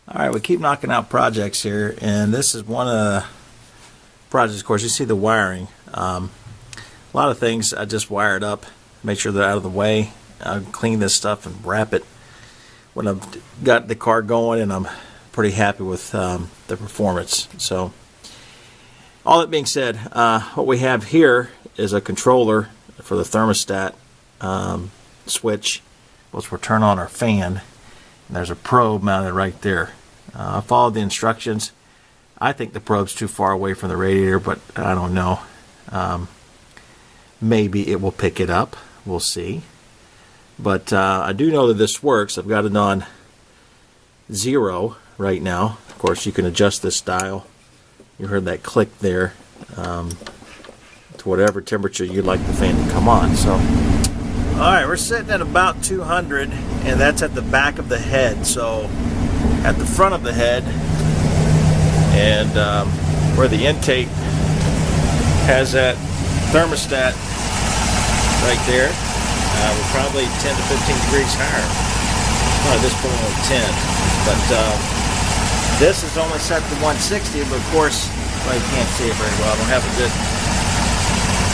Alright, we keep knocking out projects here, and this is one of the projects. Of course, you see the wiring. A lot of things I just wired up, make sure they're out of the way. I'll clean this stuff and wrap it when I've got the car going, and I'm pretty happy with the performance. So, all that being said, what we have here is a controller for the thermostat switch, which will turn on our fan. And there's a probe mounted right there. I followed the instructions. I think the probe's too far away from the radiator, but I don't know. Maybe it will pick it up. We'll see. But I do know that this works. I've got it on 0 right now. Of course, you can adjust this dial. You heard that click there to whatever temperature you'd like the fan to come on. So, alright, we're sitting at about 200, and that's at the back of the head. So at the front of the head, and where the intake has that thermostat right there, we're probably 10 to 15 degrees higher. Well, at this point only 10, but this is only set to 160, but of course, well, you can't see it very well. I don't have a good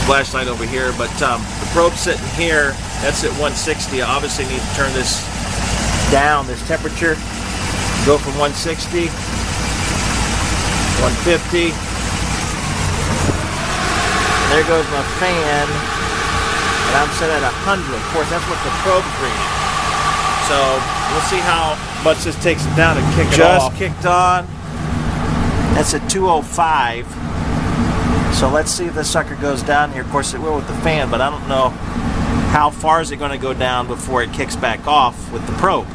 flashlight over here, but the probe's sitting here. That's at 160. I obviously need to turn this down, this temperature, go from 160, 150. There goes my fan, and I'm set at 100. Of course, that's what the probe's reading. So we'll see how much this takes it down and kick it off. Just kicked on. That's at 205. So let's see if this sucker goes down here. Of course, it will with the fan, but I don't know how far is it going to go down before it kicks back off with the probe.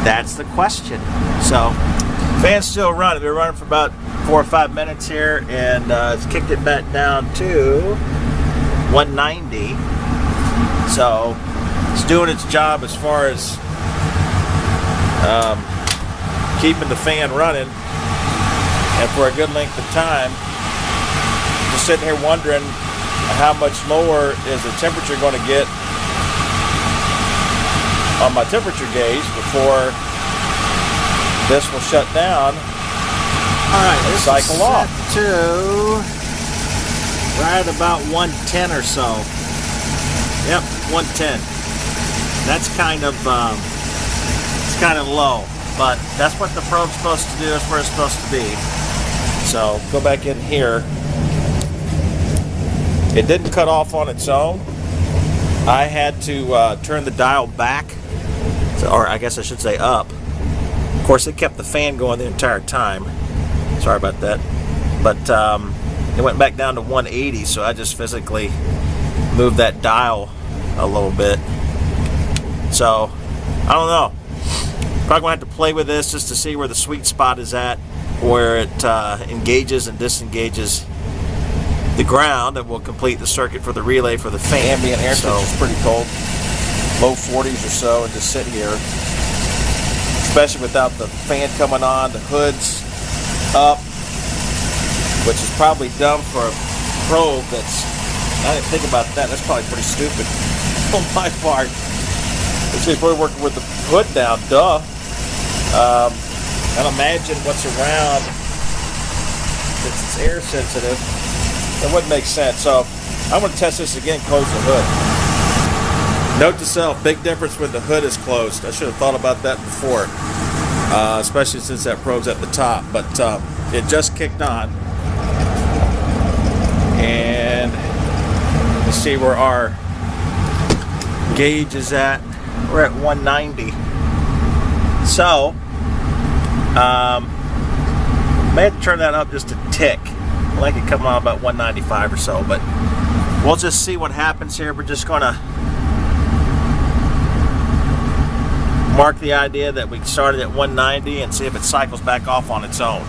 That's the question. So, fan's still running. We're running for about 4 or 5 minutes here, and it's kicked it back down to 190. So, it's doing its job as far as keeping the fan running, and for a good length of time. Just sitting here wondering how much lower is the temperature going to get on my temperature gauge before this will shut down. Alright, this cycle is off to right about 110 or so. Yep, 110. That's kind of it's kind of low, but that's what the probe's supposed to do. That's where it's supposed to be. So go back in here. It didn't cut off on its own. I had to turn the dial back, or I guess I should say up. Of course, it kept the fan going the entire time. Sorry about that. But it went back down to 180, so I just physically moved that dial a little bit. So, I don't know. Probably going to have to play with this just to see where the sweet spot is at, where it engages and disengages the ground, and will complete the circuit for the relay for the fan. Ambient air temperature is pretty cold, low 40s or so, and just sit here, especially without the fan coming on. The hood's up, which is probably dumb for a probe. I didn't think about that. That's probably pretty stupid on my part. Actually, we're working with the hood down, duh. And imagine what's around. Since it's air sensitive, that wouldn't make sense. So I'm going to test this again, close the hood. Note to self, big difference when the hood is closed. I should have thought about that before, especially since that probe's at the top. But it just kicked on. And let's see where our gauge is at. We're at 190. So, may have to turn that up just a tick. I like it coming on about 195 or so, but we'll just see what happens here. We're just going to mark the idea that we started at 190 and see if it cycles back off on its own.